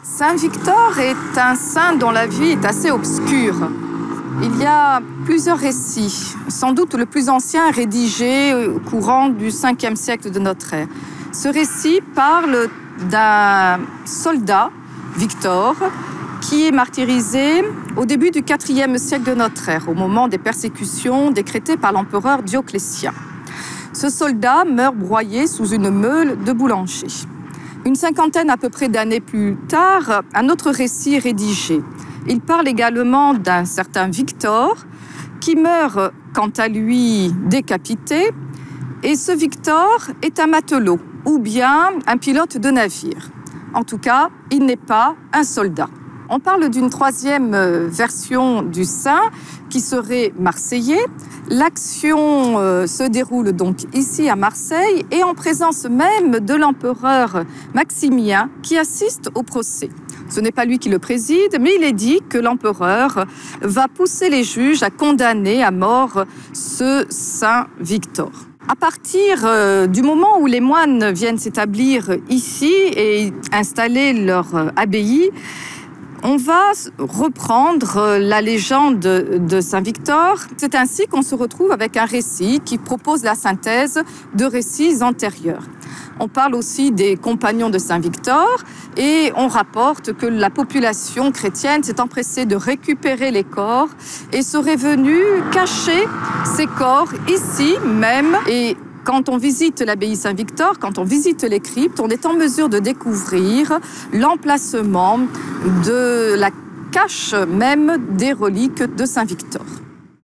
Saint Victor est un saint dont la vie est assez obscure. Il y a plusieurs récits, sans doute le plus ancien rédigé au courant du 5e siècle de notre ère. Ce récit parle d'un soldat, Victor, qui est martyrisé au début du 4e siècle de notre ère, au moment des persécutions décrétées par l'empereur Dioclétien. Ce soldat meurt broyé sous une meule de boulanger. Une cinquantaine à peu près d'années plus tard, un autre récit est rédigé. Il parle également d'un certain Victor qui meurt, quant à lui, décapité. Et ce Victor est un matelot ou bien un pilote de navire. En tout cas, il n'est pas un soldat. On parle d'une troisième version du saint qui serait marseillais. L'action se déroule donc ici à Marseille et en présence même de l'empereur Maximien qui assiste au procès. Ce n'est pas lui qui le préside, mais il est dit que l'empereur va pousser les juges à condamner à mort ce saint Victor. À partir du moment où les moines viennent s'établir ici et installer leur abbaye, on va reprendre la légende de Saint Victor. C'est ainsi qu'on se retrouve avec un récit qui propose la synthèse de récits antérieurs. On parle aussi des compagnons de Saint Victor et on rapporte que la population chrétienne s'est empressée de récupérer les corps et serait venue cacher ces corps ici même. Et quand on visite l'abbaye Saint-Victor, quand on visite les cryptes, on est en mesure de découvrir l'emplacement de la cache même des reliques de Saint-Victor.